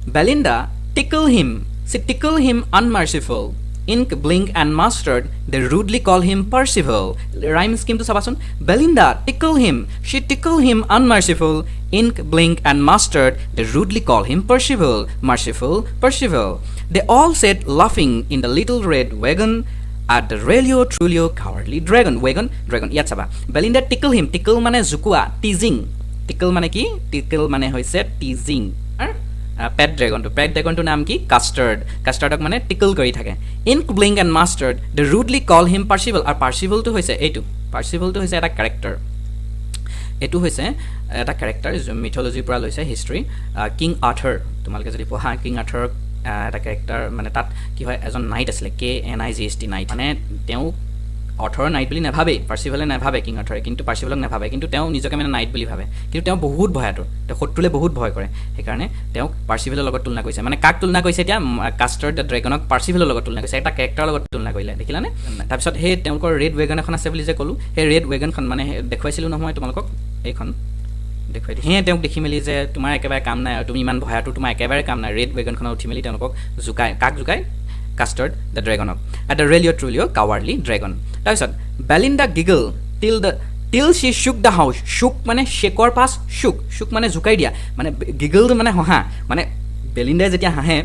Belinda tickle him. She tickle him unmerciful. Ink, blink, and mustard, they rudely call him Percival. Rhyme scheme to sabasun. Belinda tickle him. She tickle him unmerciful. Ink, blink, and mustard, they rudely call him Percival. Merciful, Percival. They all sat laughing in the little red wagon at the Relio Trulio cowardly dragon. Dragon. Yat saba. Belinda tickle him. Tickle mane zukua. Teasing. Tickle mane ki? Tickle mane hoise teasing. Pet dragon to naam ki custard mane tickle kori thake. Ink, blink, and mustard, they rudely call him Percival. Ar Percival to hoise etu. Percival to hoise eta character. Etu hoise eta character is mythology pura loise history. King Arthur tumalke jodi poha King Arthur eta character mane tat ki hoy ejon knight asle KNIGHT knight mane teu Arthur knight বুলি নাভাবে পার্সিভেলে নাভাবে king Arthur কিন্তু পার্সিভেলক নাভাবে কিন্তু তেও নিজকে মানে night বুলি ভাবে কিন্তু তেও বহুত ভয়াতুৰ তে শত্ৰুলে বহুত ভয় কৰে সেইকাৰণে তেও পাৰ্সিভেলৰ লগত তুলনা কৰিছে মানে কাক তুলনা কৰিছে এতিয়া কাস্টাৰ্ড দ্য ড্ৰাগনক পাৰ্সিভেলৰ লগত তুলনা কৰিছে এটা ক্যাৰেক্টাৰৰ লগত তুলনা কৰিলে দেখিলানে তাৰ পিছত হে তেওঁলোকৰ ৰেড ওৱেগন এখন আছে বুলি যে কলো হে ৰেড ওৱেগনখন মানে দেখুৱাইছিলো নহয় তোমালোকক এইখন দেখুৱাই হে তেওঁক দেখি মেলি যে তোমাৰ একেবাৰে কাম নাই তুমি ইমান ভয়াতুৰ তোমাৰ একেবাৰে কাম নাই ৰেড ওৱেগনখনত উঠি মেলি তেওঁলোকক জুকায় কাক জুকায় Custard the dragon at the Relio Trulio cowardly dragon. তাৰপিছত Belinda giggle till she shook the house. Shook মানে শেকৰ পাছ shook মানে জুকাই দিয়া মানে giggle মানে হহা মানে Belinda যেতিয়া হাহে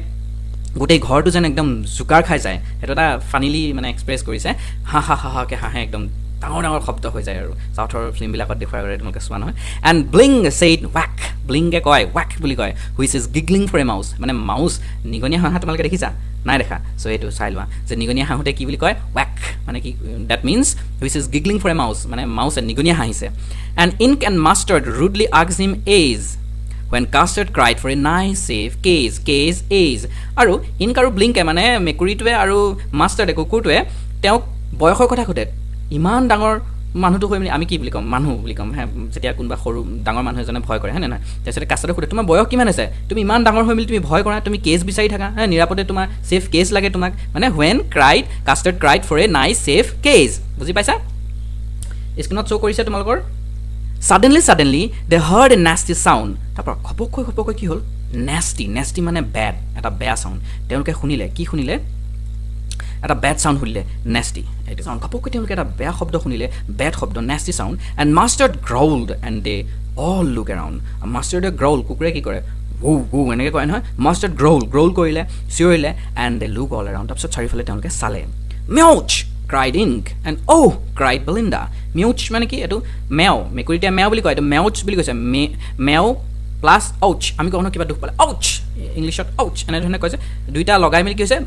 গোটেই ঘৰটো যেন একদম জুকাৰ খাই যায় এটা এটা ফানিলি মানে এক্সপ্ৰেছ কৰিছে হা হা হা কে হাহে একদম ডাঙৰ শব্দ হৈ যায় আৰু সাউথৰ ফিল্ম বিলাকত দেখুৱাই কৰে তোমালোকে চোৱা নহয় and Blink said whack Blink কে কয় whack বুলি কয় which is giggling for a mouse মানে মাউস নিগনিয়া হাঁহা তোমালোকে দেখিছা নাই দেখা সো এটো চাই লোৱা যে নিগনিয়া হাঁহতে কি বুলি কয় whack মানে কি that means which is giggling for a mouse মানে মাউস নিগনিয়া হাঁহিছে and Ink and Mustard rudely asked him age when Custard cried for a nice safe case age আৰু Ink আৰু Blink মানে মেকুৰীটোৱে আৰু Mustard কুকুৰটোৱে তেওঁক বয়সৰ কথা খুদে ইমান ডাঙৰ মানুহটো হৈ আমি কি বুলি কম মানুহ বুলি কম হ্যাঁ যেতিয়া কোনবা সৰু ডাঙৰ মানুহ এজনে ভয় কৰে হয়নে না তাৰপিছত কাস্টাৰে খুদে তোমাৰ বয়স কিমান আছে তুমি ইমান ডাঙৰ হৈ মিলি তুমি ভয় কৰা তুমি কেছ বিচাৰি থাকা হ্যাঁ নিৰাপদে তোমাৰ সেফ কেছ লাগে তোমাক মানে when Custard cried for a nice safe case বুজি পাইছা স্ক্ৰিনত শো কৰিছে তোমালোকৰ suddenly they heard a nasty sound তাৰপৰা খপকৈ কি হ'ল nasty মানে bad এটা বেয়া সাউন্ড তেওঁলোকে শুনিলে কি শুনিলে এটা ব্যাড সাউন্ড শুনিলে nasty এটা সাউন্ড কপকৈ তেওঁলোকে এটা বেয়া শব্দ শুনিলে ব্যাড শব্দ nasty sound and Mustard growled and they all look around Mustard growl কুকুৰে কি কৰে woo এনেকৈ কয় নহয় Mustard growl কৰিলে চিঞৰিলে and they look all around তাৰপিছত চাৰিফালে তেওঁলোকে চালে Mewch cried Ink and oh cried Belinda Mewch মানে কি এটো মেও মেকুৰীটা মেও বুলি কয় এটো Mewch বুলি কৈছে মেও প্লাস ouch আমি কোন কিবা দুখ পালে ouch ইংলিশত ouch এনে ধৰণে কৈছে দুইটা লগাই মিলি কি হৈছে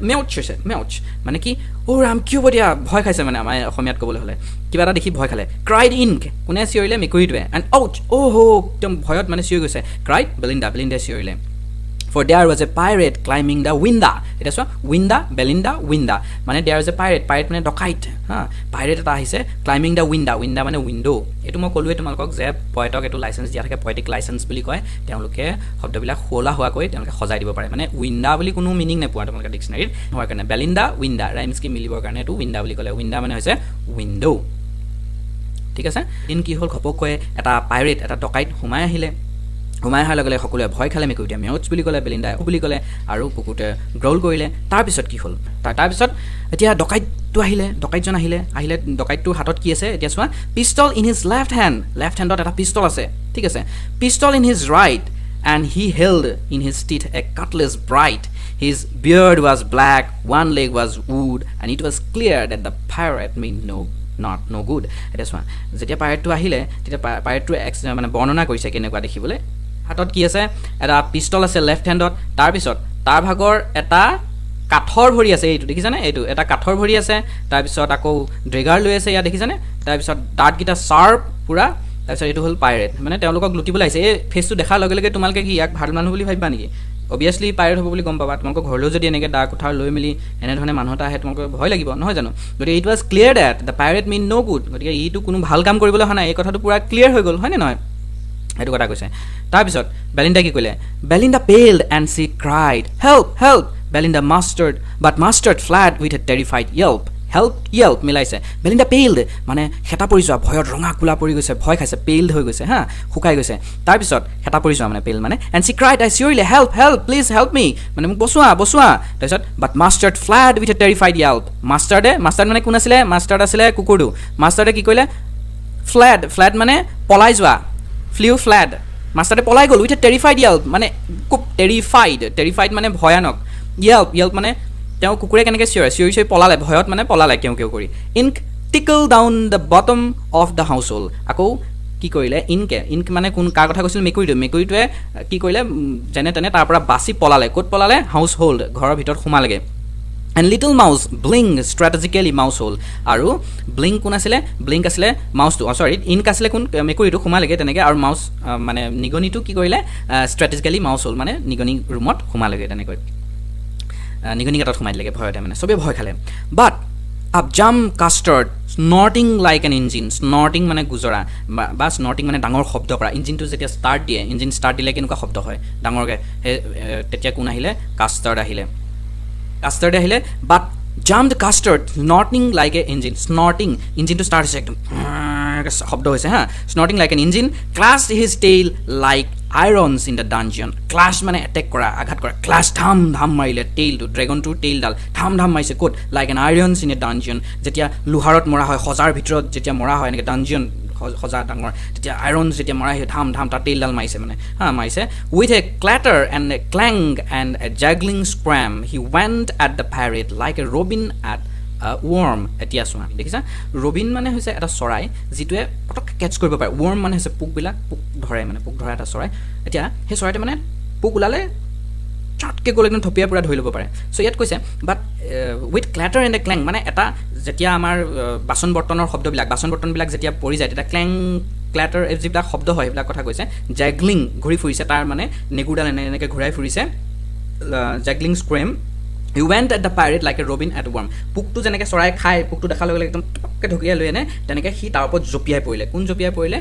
Mewch মানে কি ও ৰাম কিয় বডিয়া ভয় খাইছে মানে আমাৰ অসমীয়াত ক'বলৈ হলে কিবা এটা দেখি ভয় খালে cried Ink কোনে চিঞৰিলে মেকুৰীটোৱে and ouch ওহো একদম ভয়ত মানে চিঞৰি গৈছে cried Belinda চিঞৰিলে for there was a pirate climbing the window এটা সো Belinda মানে there was a pirate মানে ডকাইত হা pirate এটা আহিছে climbing the window মানে window এটো মই কলুৱে তোমালোকক যে পয়েটক এটো লাইসেন্স দিয়া থাকে পয়েটিক লাইসেন্স বুলি কয় তেওঁলোকে শব্দবিলাক খোলা হোৱা কৈ তেওঁলোকে সজাই দিব পাৰে মানে window বুলি কোনো মিনিং নেপোৱা তোমালোকে ডিকশনাৰীত হোৱাৰ কাৰণে Belinda ৰাইমছ কি মিলিবৰ কাৰণে এটো window বুলি ক'লে window মানে হৈছে window ঠিক আছে ইন কি হল খপকৈ এটা pirate এটা ডকাইত হুমাই আহিলে হুমাই হাৰ লগলে সকলোৱে ভয় খালে মেকুৰীটোৱে Mewch বুলি ক'লে Belinda বুলি ক'লে আৰু কুকুৰটোৱে গ্ৰল কৰিলে তাৰ পিছত কি হ'ল তাৰ পিছত এতিয়া ডকাইতটো ডকাইতজন আহিলে ডকাইতটো হাতত কি আছে এতিয়া চোৱা পিস্তল ইন হিজ লেফট হেণ্ডত এটা পিস্তল আছে ঠিক আছে pistol in his right and he held in his teeth a cutlass bright his beard was black one leg was wood and it was clear that the pirate meant no good এটা চোৱা যেতিয়া পাইৰেটটো আহিলে তেতিয়া পাইৰেটটো মানে বৰ্ণনা কৰিছে কেনেকুৱা দেখিবলৈ হাতত কি আছে এটা পিস্তল আছে লেফট হেণ্ডত তাৰ পিছত তাৰ ভাগৰ এটা কাঠৰ ভৰি আছে এইটো দেখিছানে এইটো এটা কাঠৰ ভৰি আছে তাৰ পিছত আকৌ ড্ৰেগাৰ লৈ আছে ইয়া দেখিছানে তাৰ পিছত দাঁত গিটা শাৰ্প পুৰা তাৰ পিছত এইটো হল পাইৰেট মানে তেওঁলোকক লুটিবলৈ আহিছে এই ফেসটো দেখাৰ লগে লগে তোমালোকে কি ইয়াক ভাল মানুহ বুলি ভাবিবা নেকি obviously পাইৰেট হ'ব বুলি গম পাবা তোমালোকক ঘৰলৈ যদি এনেকৈ দা কোঠাৰ লৈ মিলি এনে ধৰণে মানুহটা আহে তোমালোকৰ ভয় লাগিব নহয় জানো গতিকে it was clear that the pirate meant no good গতিকে ইটো কোনো ভাল কাম কৰিবলৈ হনা এই কথাটো পুৰা ক্লিয়াৰ হৈ গ'ল হয় নে নহয় এটো কথা কৈছে তাৰ পিছত Belinda কি কইলে Belinda paled and she cried help Belinda Mustard fled with a terrified yelp help yelp মিলাইছে বেলিণ্ডা পেইলড মানে হেতা পৰি যোৱা ভয়ত ৰঙা কোলা পৰি গৈছে ভয় খাইছে পেইলড হৈ গৈছে হা শুকাই গৈছে তাৰপিছত হেতা পৰি যোৱা মানে পেইল মানে and she cried I cheerily help help please help me মানে মোক বচোৱা তাৰপিছত but Mustard fled with a terrified yelp Mustard মানে কোন আছিলে মাষ্টাৰ্ড আছিলে কুকুৰটো মাষ্টাৰ্ডে কি কৰিলে ফ্লেড মানে পলাই যোৱা ফ্লেড মাষ্টাৰে পলাই গ'ল উইথ এ টেৰিফাইড য়েল্প মানে খুব টেৰিফাইড মানে ভয়ানক য়েল্প মানে তেওঁ কুকুৰে কেনেকৈ চিঞৰি পলালে ভয়ত মানে পলালে কেও কৰি ink trickled down the bottom of the house hold আকৌ কি কৰিলে ইনক মানে কোন কাৰ কথা কৈছিল মেকুৰীটোৱে কি কৰিলে যেনে তেনে তাৰ পৰা বাচি পলালে ক'ত পলালে হাউচ হোল্ড ঘৰৰ ভিতৰত সোমালেগৈ and little mouse Blink strategically mouse হ'ল আৰু ব্লিংক কোন আছিলে ব্লিংক আছিলে মাউচটো চৰি ইনক আছিলে কোন মেকুৰীটো সোমালেগৈ তেনেকৈ আৰু মাউচ মানে নিগনিটো কি কৰিলে ষ্ট্ৰেটেজিকেলি মাউচ হ'ল মানে নিগনি ৰুমত সোমালেগৈ তেনেকৈ নিগনি গাঁতত সোমাই দিলেগৈ ভয়তে মানে চবেই ভয় খালে বাট up jam custard snorting like an engine স্নৰ্টিং মানে গুজৰা বা স্নৰ্টিং মানে ডাঙৰ শব্দ কৰা ইঞ্জিনটো যেতিয়া ষ্টাৰ্ট দিয়ে ইঞ্জিন ষ্টাৰ্ট দিলে কেনেকুৱা শব্দ হয় ডাঙৰকৈ সেই তেতিয়া কোন আহিলে কাষ্টাৰ্ড আহিলে but jumped Custard snorting like a engine snorting ইঞ্জিনটো ষ্টাৰ্ট হৈছে একদম শব্দ হৈছে হা snorting like an engine clash his tail like irons in the dungeon clash মানে এটেক কৰা আঘাত কৰা ক্লাছ ধাম মাৰিলে টেইলটো ড্ৰেগনটোৰ টেইলডাল ধাম মাৰিছে ক'ত like an irons in a dungeon যেতিয়া লোহাৰত মৰা হয় সজাৰ ভিতৰত যেতিয়া মৰা হয় এনেকৈ ডানজিয়ন সজা ডাঙৰ তেতিয়া আইৰন যেতিয়া মৰা সেই ধাম তাৰ টেইলডাল মাৰিছে মানে মাৰিছে with a clatter and a clang and a jangling squirm he went at the pirate like a robin at worm এতিয়া চোৱা দেখিছা ৰবিন মানে হৈছে এটা চৰাই যিটোৱে পটককৈ কেটচ কৰিব পাৰে ৱৰ্ম মানে হৈছে পোক ধৰে মানে পোক ধৰা এটা চৰাই এতিয়া সেই চৰাইটোৱে মানে পোক ওলালে চাটকৈ গ'লে একদম থপিয়াই পূৰা ধৰি ল'ব পাৰে চ' ইয়াত কৈছে বাট উইথ ক্লেটাৰ এণ্ড এ ক্লেং মানে এটা যেতিয়া আমাৰ বাচন বৰ্তনবিলাক যেতিয়া পৰি যায় তেতিয়া ক্লেটাৰ যিবিলাক শব্দ হয় সেইবিলাক কথা কৈছে জেগলিং ঘূৰি ফুৰিছে তাৰ মানে নেগুৰডাল এনেকৈ ঘূৰাই ফুৰিছে jangling squirm you went at the pirate like a robin at worm পোকটো যেনেকৈ চৰাই খায় পোকটো দেখাৰ লগে লগে একদম টপকৈ ঢকিয়াই লৈ আনে তেনেকৈ সি তাৰ ওপৰত জঁপিয়াই পৰিলে কোন জঁপিয়াই পৰিলে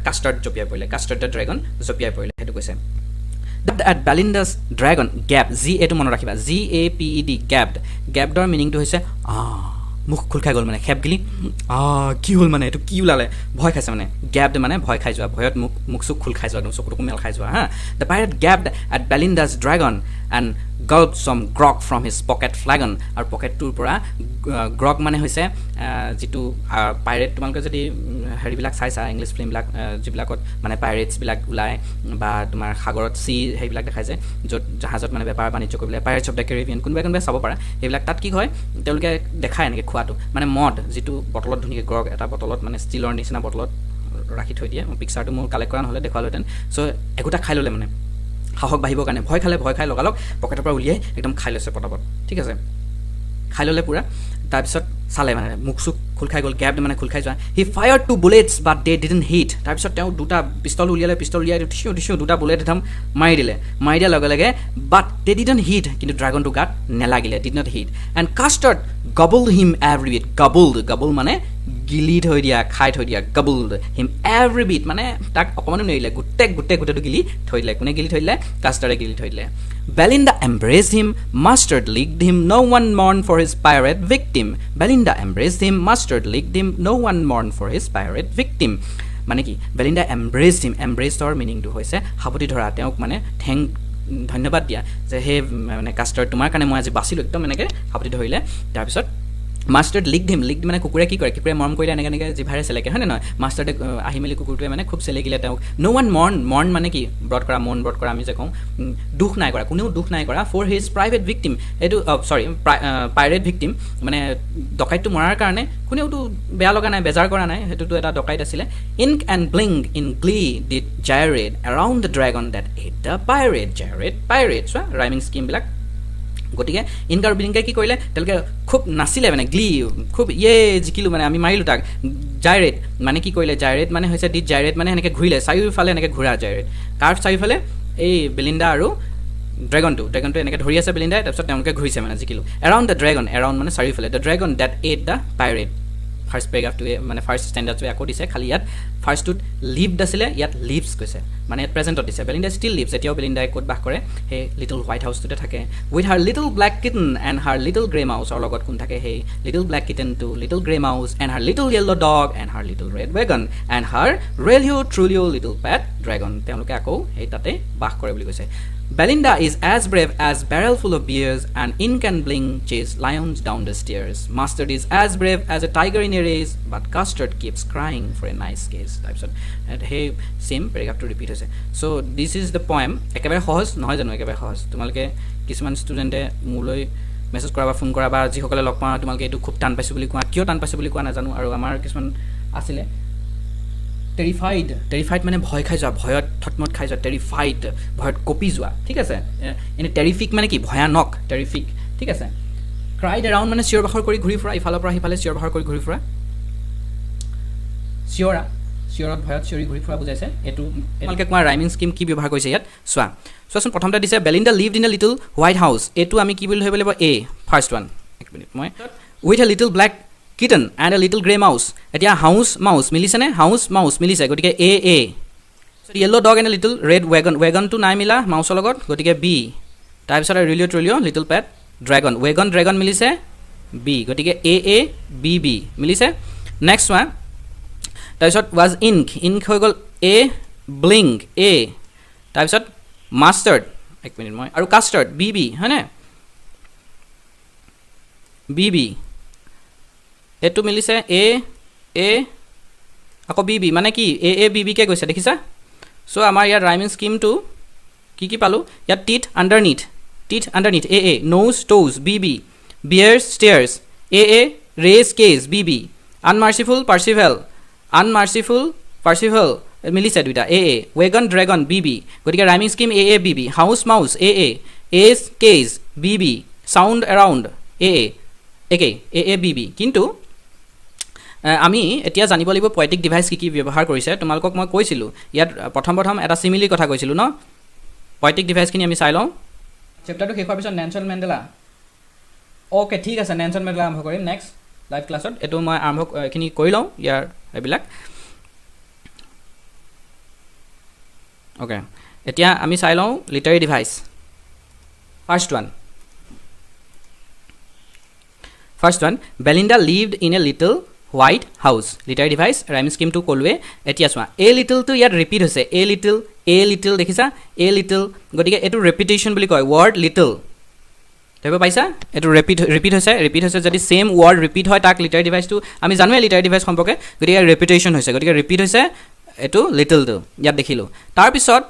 কাষ্টাৰ্ড দ্য ড্ৰেগন জঁপিয়াই পৰিলে সেইটো কৈছে at Belinda's dragon gabbed G A to মনত ৰাখিবা GAPED gabbedৰ মিনিংটো হৈছে মুখ খোল খাই গ'ল মানে খেপ গিলি কি হ'ল মানে এইটো কি ওলালে ভয় খাইছে মানে gabbed মানে ভয় খাই যোৱা ভয়ত মুখ চুখ খোল খাই যোৱা একদম চকুটো মেল খাই যোৱা the pirate gabbed at Belinda's dragon and gulped some grog from his pocket flagon আৰু পকেটটোৰ পৰা গ্ৰগ মানে হৈছে যিটো পাইৰেট তোমালোকে যদি হেৰিবিলাক চাইছা ইংলিছ ফিল্মবিলাক যিবিলাকত মানে পাইৰেটছবিলাক ওলায় বা তোমাৰ সাগৰত সেইবিলাক দেখাইছে য'ত জাহাজত মানে বেপাৰ বাণিজ্য কৰিবলৈ পাইৰেটছ অফ দ্য কেৰিবিয়ান কোনোবাই চাব পাৰা সেইবিলাক তাত কি হয় তেওঁলোকে দেখায় এনেকৈ খোৱাটো মানে মদ যিটো বটলত ধুনীয়াকৈ গ্ৰগ এটা বটলত মানে ষ্টীলৰ নিচিনা বটলত ৰাখি থৈ দিয়ে পিকচাৰটো মোৰ কালেক্ট কৰা নহ'লে দেখুৱালোহেঁতেন চ' একোটা খাই ল'লে মানে সাহস বাঢ়িবৰ কাৰণে ভয় খাই লগালগ পকেটৰ পৰা উলিয়াই একদম খাই লৈছে পটাপট ঠিক আছে খাই ল'লে পূৰা তাৰপিছত চালে মানে মুখ চুখ খোল খাই গ'ল গেপড মানে খোল খাই যোৱা he fired two bullets but they didn't hit তাৰপিছত তেওঁ দুটা পিষ্টল উলিয়াই টিচিউ দুটা বুলেট একদম মাৰি দিয়াৰ লগে লগে বাট দে ডিডণ্ট হিট কিন্তু ড্ৰাগনটো গাত নেলাগিলে did not hit and Custard gobbled him every bit gobble মানে গিলি থৈ দিয়া খাই থৈ দিয়া গবলড হিম এভৰি বিট মানে তাক অকণমানো নেৰিলে গোটেইটো গিলি থৈ দিলে কোনে গিলি থৈ দিলে কাষ্টাৰ্ডে গিলি থৈ দিলে Belinda embraced him, Mustard licked him, no one mourned for his pirate victim. Belinda embraced him, Mustard licked him, no one mourned for his pirate victim. মানে কি Belinda embraced him, embraceৰ মিনিংটো হৈছে সাৱটি ধৰা তেওঁক মানে ধন্যবাদ দিয়া যে সেই মানে কাষ্টাৰ্ড তোমাৰ কাৰণে মই আজি বাচিলোঁ একদম এনেকৈ সাৱটি ধৰিলে তাৰপিছত মাষ্টাৰ্ড লিকড মানে কুকুৰে কি কৰে কুকুৰে মৰম কৰিলে এনেকৈ জিভাৰে চেলেকে হয়নে নহয় মাষ্টাৰ্ডে আহি মেলি কুকুৰটোৱে মানে খুব চেলেকিলে তেওঁক ন' ওৱান মৰ্ণ মানে কি ব্ৰত কৰা আমি যে কওঁ দুখ নাই কৰা কোনেও দুখ নাই কৰা ফৰ হিজ প্ৰাইভেট ভিক্টিম এইটো পাইৰেট ভিক্টিম মানে ডকাইতটো মৰাৰ কাৰণে কোনেওতো বেয়া লগা নাই বেজাৰ কৰা নাই সেইটোতো এটা ডকাইত আছিলে Ink and Blink in glee did gyrate around the dragon that ate the pirate চোৱা ৰাইমিং স্কিমবিলাক গতিকে ইনক আৰু ব্লিংকে কি কৰিলে তেওঁলোকে খুব নাচিলে মানে গ্লি খুব জিকিলোঁ মানে আমি মাৰিলোঁ তাক জাইৰেট মানে কি কৰিলে জাইৰেট মানে হৈছে ডিড জাইৰেট মানে এনেকৈ ঘূৰিলে চাৰিওফালে এনেকৈ ঘূৰা জাইৰেট কাৰ চাৰিওফালে এই বেলিণ্ডা আৰু ড্ৰেগনটো এনেকৈ ধৰি আছে বেলিণ্ডাই তাৰপিছত তেওঁলোকে ঘূৰিছে মানে জিকিলোঁ এৰাউণ্ড দ্য ড্ৰেগন এৰাউণ্ড মানে চাৰিওফালে the dragon that ate the first পেৰাগ্ৰাফটোৱে মানে ফাৰ্ষ্ট ষ্টেণ্ডাৰ্ডটোৱে আকৌ দিছে খালি ইয়াত ফাৰ্ষ্টটোত লিভড আছিলে ইয়াত লিভছ কৈছে মানে ইয়াত প্ৰেজেণ্টত দিছে বেলিণ্ডা ষ্টিল লিভছ এতিয়াও বেলিণ্ডাই ক'ত বাস কৰে সেই লিটল হোৱাইট হাউচটোতে থাকে with her little black kitten and her little grey মাউচৰ লগত কোন থাকে সেই লিটল ব্লেক কিটনটো little grey mouse and her little yellow' dog and her little red wagon and her realio' trulio' little pet dragon তেওঁলোকে আকৌ সেই তাতে বাস কৰে বুলি কৈছে Belinda is as brave as barrel full of beers and ink and bling chase lions down the stairs. Mustard is as brave as a tiger in a race, but Custard keeps crying for a nice case. And hey, same paragraph to repeat. So this is the poem. একেবাৰে সহজ নহয় জানো একেবাৰে সহজ তোমালোকে কিছুমান ষ্টুডেণ্টে মোলৈ message কৰা বা ফোন কৰা বা যিসকলে লগ পাওঁ তোমালোকে এইটো খুব টান পাইছোঁ বুলি কোৱা কিয় টান পাইছোঁ বুলি কোৱা নাজানো আৰু আমাৰ কিছুমান আছিলে টেৰিফাইড মানে ভয় খাই যোৱা ভয়ত থটমত খাই যোৱা টেৰিফাইড ভয়ত কঁপি যোৱা ঠিক আছে এনে টেৰিফিক মানে কি ভয়ানক টেৰিফিক ঠিক আছে ক্ৰাইড এৰাউণ্ড মানে চিঞৰ বাখৰ কৰি ঘূৰি ফুৰা ইফালৰ পৰা সিফালে চিঞৰ বাখৰ কৰি ঘূৰি ফুৰা চিঞৰত ভয়ত চিঞৰি ঘূৰি ফুৰা বুজাইছে এইটো তোমালোকে কোৱা ৰাইমিং স্কিম কি ব্যৱহাৰ কৰিছে ইয়াত চোৱাচোন প্ৰথমতে দিছে Belinda lived in a little white house এইটো আমি কি বুলি ধৰিব লাগিব এ ফাৰ্ষ্ট ওৱান এক মিনিট মই with a little black kitten and a little grey mouse etia house mouse milise ne house mouse milise gotike a so yellow dog and a little red wagon to nai mila mouse logot gotike b tar bisora relio little pet dragon milise b gotike a b milise next one tar bisot was ink hoy gol a blink a tar bisot mustard ek minute moi aru custard b hane b এটো মিলিছে এ আকৌ B মানে কি A B কে কৈছে দেখিছা so আমাৰ ইয়াৰ rhyming স্কিমটো কি পালো ইয়াত teeth underneath a nose toes B bears stairs A rage cage B unmerciful Percival মিলিছে দুইটা এ ৱেগন ড্ৰেগন বি গতিকে rhyming scheme A B house mouse A age cage B sound around একে A B কিন্তু আমি এতিয়া জানিব লাগিব poetic device কি ব্যৱহাৰ কৰিছে তোমালোকক মই কৈছিলো ইয়াত প্ৰথম এটা সিমিলি কথা কৈছিলো ন পয়েটিক ডিভাইস কিনি আমি চাই লওঁ চেপ্টাৰটো শেষ হোৱাৰ পিছত নেলছন মেণ্ডেলা ওকে ঠিক আছে নেলছন মেণ্ডেলা আৰম্ভ কৰিম নেক্সট লাইভ ক্লাছত এটো মই আৰম্ভ খিনি কৰি লওঁ ইয়াৰ এবিলাক ওকে এতিয়া আমি চাই লওঁ literary device First one, Belinda lived in a little white house. Literary device, rhyme scheme to kolwe. Etia swa. A little to yet repeat hose. A little. Dekhisa. A little. Gotike etu repetition boli koy. Word little. Tebe paisa? Etu repeat hose. Repeat hose. Jodi same word repeat hoy tak literary device to. Ami janu literary device সম্পর্কে. Gotike repetition hose. Gotike repeat hose. Etu little to. Yat dekhilo. Tar pisot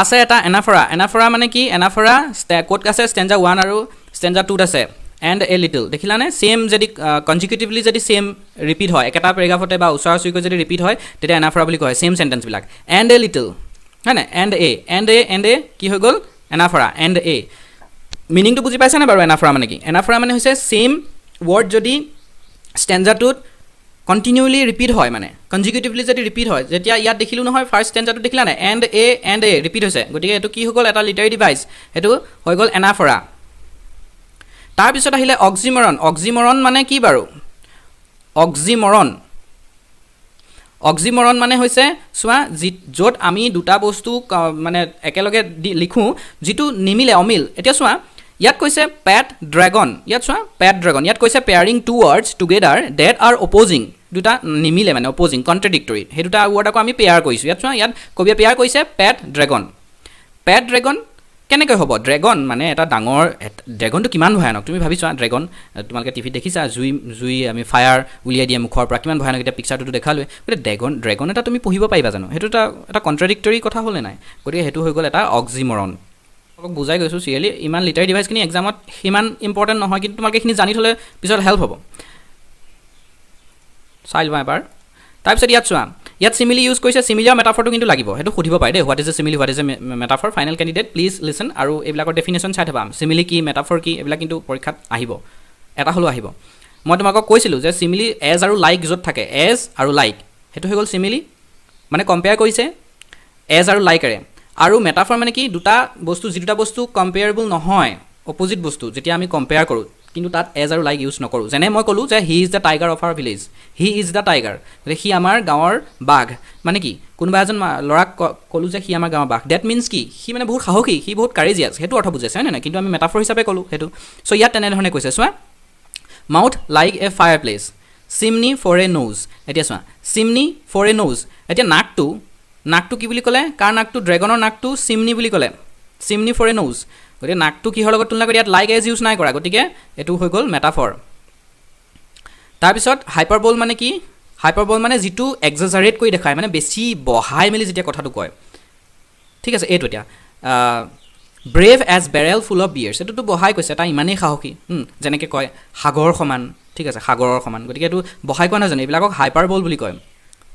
আছে এটা এনাফৰা মানে কি এনাফৰা code আছে stanza 1 আৰু stanza 2 আছে and a little দেখিলানে same যদি consecutively যদি সেম ৰিপিট হয় একটা প্যাৰাগ্ৰাফতে বা উচ্চাৰচুইক যদি ৰিপিট হয় তেতিয়া এনাফৰা বুলি কয় সেম সেন্টেন্স বিলাক and a little হয়নে and a কি হৈ গল এনাফৰা and a মিনিং তো বুজি পাইছা না বাৰু এনাফৰা মানে হৈছে সেম ওয়াৰ্ড যদি স্ট্যান্জাটোত কন্টিনিউলি ৰিপিট হয় মানে কনজিকিউটিভলি যদি ৰিপিট হয় যেতিয়া ইয়াত দেখিলো নহয় ফাৰ্স্ট স্ট্যান্জাটো দেখিলা না and a ৰিপিট হৈছে গতিকে এটো কি হৈ গল এটা লিটাৰী ডিভাইস এটো হৈ গল এনাফৰা তাৰ পিছত আহিলে অক্সিমৰন মানে কি বাৰু অক্সিমৰন মানে হৈছে সোৱা যত আমি দুটা বস্তু মানে একেলগে লিখো যেটো নিমিলে অমিল এতিয়া সোৱা ইয়াত কৈছে পেট ড্ৰাগন ইয়াত কৈছে pairing two words together that are opposing দুটা নিমিলে মানে অপোজিং কন্ট্রাডিক্টরি হে দুটা ওয়ার্ড আকো আমি পেয়াৰ কৰিছো ইয়াত সোৱা ইয়াত কবিয়ে পেয়াৰ কৰিছে পেট ড্ৰাগন কেনেকৈ হ'ব ড্ৰেগন মানে এটা ডাঙৰ ড্ৰেগনটো কিমান ভয়ানক তুমি ভাবিছা ড্ৰেগন তোমালোকে টিভি দেখিছা জুই আমি ফায়াৰ উলিয়াই দিয়া মুখৰ পৰা কিমান ভয়ানক এটা পিকচাৰটো দেখালো গতে ড্ৰেগন এটা তুমি পঢ়িব পাৰিবা জানো হেতু এটা কন্ট্ৰাডিক্টৰি কথা হলে নাই গতিকে হেতু হৈ গল এটা অক্সিমৰন আপোনাক বুজাই গৈছো সিৰিয়ালি ইমান লিটাৰী ডিভাইস কিনি এক্সামত হিমান ইম্পৰ্টেন্ট নহয় কিন্তু তোমালোকে খিনি জানি থলে পিছত হেল্প হ'ব চাই লবা এবাৰ তাৰপিছত ইয়াত সিমিলি ইউজ কৰিছে সিমিলি আৰু মেটাফৰটো কিন্তু লাগিব হেতু খুদিব পাৰে they what is a simile what is a metaphor final candidate please listen আৰু এইবিলাকৰ ডেফিনেশন চাই থবা সিমিলি কি মেটাফৰ কি এইবিলাক কিন্তু পৰীক্ষাত আহিব এটা হলো আহিব মই তোমাক কৈছিলো যে সিমিলি এজ আৰু লাইক যত থাকে এজ আৰু লাইক হেতু হৈ গল সিমিলি মানে কম্পেয়াৰ কৰিছে এজ আৰু লাইকৰে আৰু মেটাফৰ মানে কি দুটা বস্তু কম্পেয়াৰেবল নহয় অপোজিট বস্তু যেতিয়া আমি কম্পেয়াৰ কৰো কিন্তু তাত এজ আৰু লাইক ইউজ নকৰোঁ যেনে মই ক'লোঁ যে he is the tiger of our village he is the tiger গতিকে সি আমাৰ গাঁৱৰ বাঘ মানে কি কোনোবা এজন ল'ৰাক ক'লোঁ যে সি আমাৰ গাঁৱৰ বাঘ ডেট মিনছ কি সি মানে বহুত সাহসী সি বহুত কাৰেজিয়াছ সেইটো অৰ্থ বুজাইছে হয় নহয় কিন্তু আমি মেটাফৰ হিচাপে ক'লোঁ সেইটো চ' ইয়াত তেনেধৰণে কৈছে চোৱা mouth like a fireplace chimney for a nose এতিয়া চোৱা চিমনি ফৰ এ নোজ এতিয়া নাকটো কি বুলি ক'লে কাৰ নাকটো ড্ৰেগনৰ নাকটো চিমনি বুলি ক'লে চিমনি ফৰ এ নোজ গতিকে নাকটো কিহৰ লগত তুলনা কৰি ইয়াত লাইক এজ ইউজ নাই কৰা গতিকে এইটো হৈ গ'ল মেটাফৰ তাৰপিছত হাইপাৰবল মানে কি হাইপাৰবল মানে যিটো এক্সাজাৰেট কৰি দেখায় মানে বেছি বহাই মেলি যেতিয়া কথাটো কয় ঠিক আছে এইটো এতিয়া brave as barrel full of bears এইটোতো বহাই কৈছে তাৰ ইমানেই সাহসী যেনেকৈ কয় সাগৰ সমান ঠিক আছে সাগৰৰ সমান গতিকে এইটো বহাই কোৱা নাজানো এইবিলাকক হাইপাৰবল বুলি কয়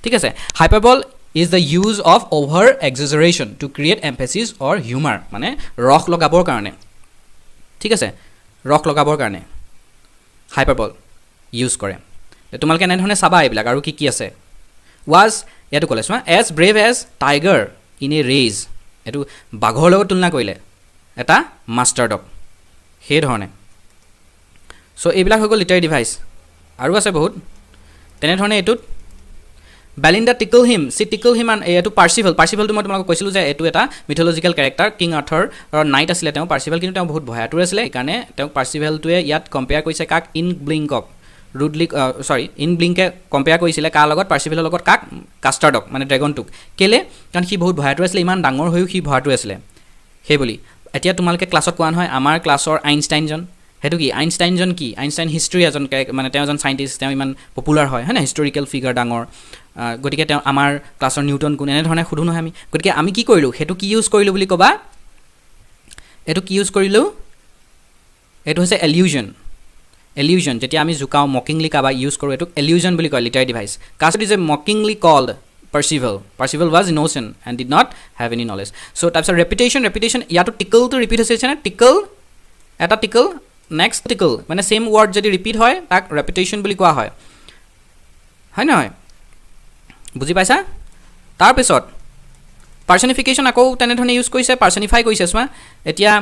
ঠিক আছে হাইপাৰবল is the use of over exaggeration to create emphasis or humor মানে ৰস লগাবৰ কাৰণে ঠিক আছে ৰস লগাবৰ কাৰণে হাইপাৰবল ইউজ কৰে তোমালোকে এনেধৰণে চাবা এইবিলাক আৰু কি কি আছে was ইয়াতো ক'লে চোৱা as brave as tiger in a race এইটো বাঘৰ লগত তুলনা কৰিলে এটা মাষ্টাৰ ডগ সেইধৰণে চ' এইবিলাক হৈ গ'ল লিটাৰী ডিভাইচ আৰু আছে বহুত তেনেধৰণে এইটোত বেলিণ্ডা টিকল হিম এইটো পাৰ্চিভেলটো মই তোমালোকক কৈছিলোঁ যে এইটো এটা মিথলজিকেল কেৰেক্টাৰ কিং আৰ্থৰ নাইট আছিলে তেওঁ পাৰ্চিভেল কিন্তু তেওঁ বহুত ভয়াতুৰ আছিলে সেইকাৰণে তেওঁক পাৰ্চিভেলটোৱে ইয়াত কম্পেয়াৰ কৰিছে কাক ইন ব্লিংকে কম্পেয়াৰ কৰিছিলে কাৰ লগত পাৰ্চিভেলৰ লগত কাক কাষ্টাৰডক মানে ড্ৰেগনটোক কেলে কাৰণ সি বহুত ভয়াতুৰ আছিলে ইমান ডাঙৰ হৈও সি ভয়াতুৰ আছিলে সেইবুলি এতিয়া তোমালোকে ক্লাছত কোৱা নহয় আমাৰ ক্লাছৰ আইনষ্টাইনজন সেইটো কি আইনষ্টাইনজন কি আইনষ্টাইন হিষ্ট্ৰী এজন মানে তেওঁ এজন চাইণ্টিষ্ট তেওঁ ইমান পপুলাৰ হয় না হিষ্টৰিকেল ফিগাৰ ডাঙৰ গতিকে তেওঁ আমাৰ ক্লাছৰ নিউটন কোন এনেধৰণে সোধোঁ নহয় আমি গতিকে আমি কি কৰিলোঁ সেইটো কি ইউজ কৰিলোঁ বুলি ক'বা এইটো কি ইউজ কৰিলোঁ এইটো হৈছে এলিউজন যেতিয়া আমি জোকাওঁ মকিংলি কাৰোবাক ইউজ কৰোঁ এইটোক এলিউজন বুলি কয় literary device Custard is a mockingly called Percival was innocent and did not have any knowledge so' তাৰপিছত ৰেপিটেশ্যন ইয়াতো টিকলটো ৰিপিট হৈছে নে এটা টিকল নেক্সট টিকল মানে ছেইম ৱৰ্ড যদি ৰিপিট হয় তাক ৰেপিটেশ্যন বুলি কোৱা হয় নহয় বুজি পাইছা তাৰপিছত পাৰ্চনিফিকেশ্যন আকৌ তেনেধৰণে ইউজ কৰিছে পাৰ্চনিফাই কৰিছে চোৱা এতিয়া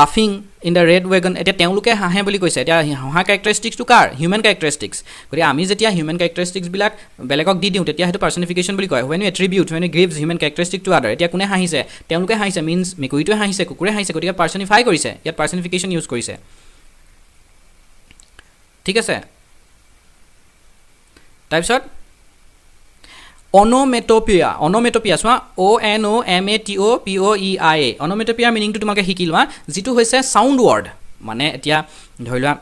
লাফিং ইন দ্য ৰেড ৱেগন এতিয়া তেওঁলোকে হাঁহে বুলি কৈছে এতিয়া হাঁহা কেৰেক্টাৰিষ্টিক্সটো কাৰ হিউমেন কেৰেক্টাৰিষ্টিক্স গতিকে আমি যেতিয়া হিউমেন কেৰেক্টাৰিষ্টিক্সবিলাক বেলেগক দি দিওঁ তেতিয়া সেইটো পাৰ্চনিফিকেশ্যন বুলি কয় when you attribute when you gives human characteristic to other এতিয়া কোনে হাঁহিছে তেওঁলোকে হাঁহিছে মিনছ মেকুৰীটোৱে হাঁহিছে কুকুৰে হাঁহিছে গতিকে পাৰ্চনিফাই কৰিছে ইয়াত পাৰ্চনিফিকেশ্যন ইউজ কৰিছে ঠিক আছে তাৰপিছত অনমেটপিয়া চোৱা ONOMATOPOEIA অনমেটপিয়াৰ মিনিংটো তোমালোকে শিকি লোৱা যিটো হৈছে চাউণ্ড ৱৰ্ড মানে এতিয়া ধৰি লোৱা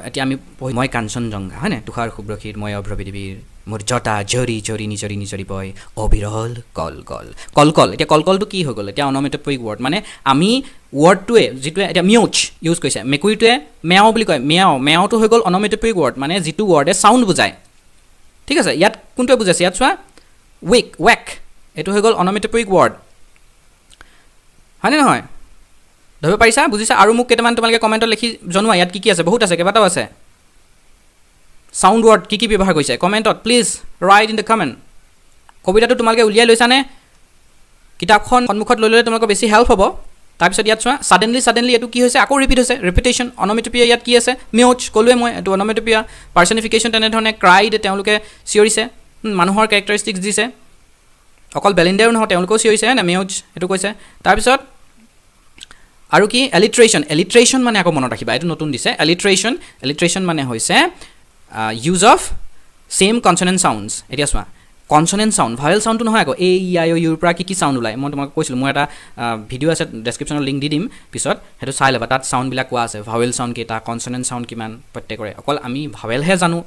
এতিয়া আমি মই কাঞ্চনজংঘা হয় নাই তুষাৰ শুভ্ৰক্ষীৰ মই অভ্ৰপৃথিৱীৰ মোৰ জটা ঝৰি নিজৰি বয় অবিৰল কল এতিয়া কলটো কি হৈ গ'ল এতিয়া অনমেটপিক ৱৰ্ড মানে আমি ৱৰ্ডটোৱে যিটোৱে এতিয়া মিউচ ইউজ কৰিছে মেকুৰীটোৱে মেও বুলি কয় মেওটো হৈ গ'ল অনমেটপিক ৱৰ্ড মানে যিটো ৱৰ্ডে চাউণ্ড বুজায় ঠিক আছে ইয়াত কোনটোৱে বুজাইছে ইয়াত চোৱা ৱেক এইটো হৈ গ'ল অনমেটপিক ৱৰ্ড হয়নে নহয় ধৰিব পাৰিছা বুজিছা আৰু মোক কেইটামান তোমালোকে কমেণ্টত লিখি জনোৱা ইয়াত কি আছে বহুত আছে কেইবাটাও আছে চাউণ্ড ৱৰ্ড কি ব্যৱহাৰ কৰিছে কমেণ্টত please write in the comment কবিতাটো তোমালোকে উলিয়াই লৈছানে কিতাপখন সন্মুখত লৈ ল'লে তোমালোকৰ বেছি হেল্প হ'ব তাৰপিছত ইয়াত চোৱা ছাডেনলি এইটো কি হৈছে আকৌ ৰিপিট হৈছে ৰেপিটেশ্যন অনমেটপিয়া ইয়াত কি আছে মিউচ ক'লোৱে মই এইটো অনমেটপিয়া পাৰ্চনিফিকেশ্যন তেনেধৰণে ক্ৰাইড তেওঁলোকে চিঞৰিছে মানুহৰ কেৰেক্টাৰিষ্টিক্স দিছে অকল বেলিণ্ডাৰো নহয় তেওঁলোকেও চিঞৰিছে নে মিউচ এইটো কৈছে তাৰপিছত আৰু কি এলিট্ৰেশ্যন মানে আকৌ মনত ৰাখিবা এইটো নতুন দিছে এলিট্ৰেশ্যন মানে হৈছে ইউজ অফ ছেইম কনচনেণ্ট চাউণ্ডছ এতিয়া চোৱা কনচনেণ্ট চাউণ্ড ভাৱেল চাউণ্ডটো নহয় আকৌ ইউৰ পৰা কি চাউণ্ড ওলায় মই তোমাক কৈছিলোঁ মই এটা ভিডিঅ' আছে ডেছক্ৰিপশ্যনত লিংক দি দিম পিছত সেইটো চাই ল'বা তাত চাউণ্ডবিলাক কোৱা আছে ভাৱেল চাউণ্ড কেইটা কনচনেণ্ট চাউণ্ড কিমান প্ৰত্যেকৰে অকল আমি ভাৱেলহে জানো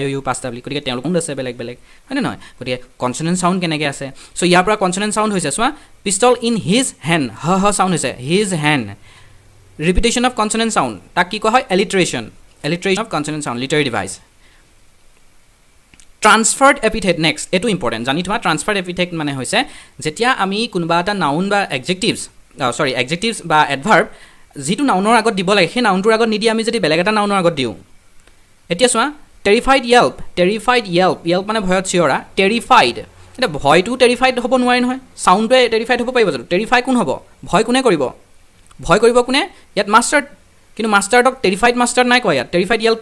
ইউ পাঁচটা বুলি গতিকে তেওঁলোক আছে বেলেগ হয়নে নহয় গতিকে কনচনেণ্ট চাউণ্ড কেনেকৈ আছে চ' ইয়াৰ পৰা কনচনেণ্ট চাউণ্ড হৈছে চোৱা pistol in his hand sound হৈছে his hand repetition of consonant sound তাক কি কোৱা হয় alliteration of consonant sound literary device transferred epithet next এইটো ইম্পৰ্টেণ্ট জানি থোৱা ট্ৰান্সফাৰ্ড এপিথেট মানে হৈছে যেতিয়া আমি কোনোবা এটা নাউন বা এডজেক্টিভছ বা এডভাৰ্ব যিটো নাউনৰ আগত দিব লাগে সেই নাউনটোৰ আগত নিদি আমি যদি বেলেগ এটা নাউনৰ আগত দিওঁ এতিয়া চোৱা টেৰিফাইড য়েল্প মানে ভয়ত চিঞৰা টেৰিফাইড এতিয়া ভয়টো টেৰিফাইড হ'ব নোৱাৰে নহয় চাউণ্ডটোৱে টেৰিফাইড হ'ব পাৰিব জানো টেৰিফাই কোন হ'ব ভয় কোনে কৰিব কোনে ইয়াত কিন্তু মাষ্টাৰ্ডক টেৰিফাইড মাষ্টাৰ্ড নাই কোৱা ইয়াত টেৰিফাইড য়েল্প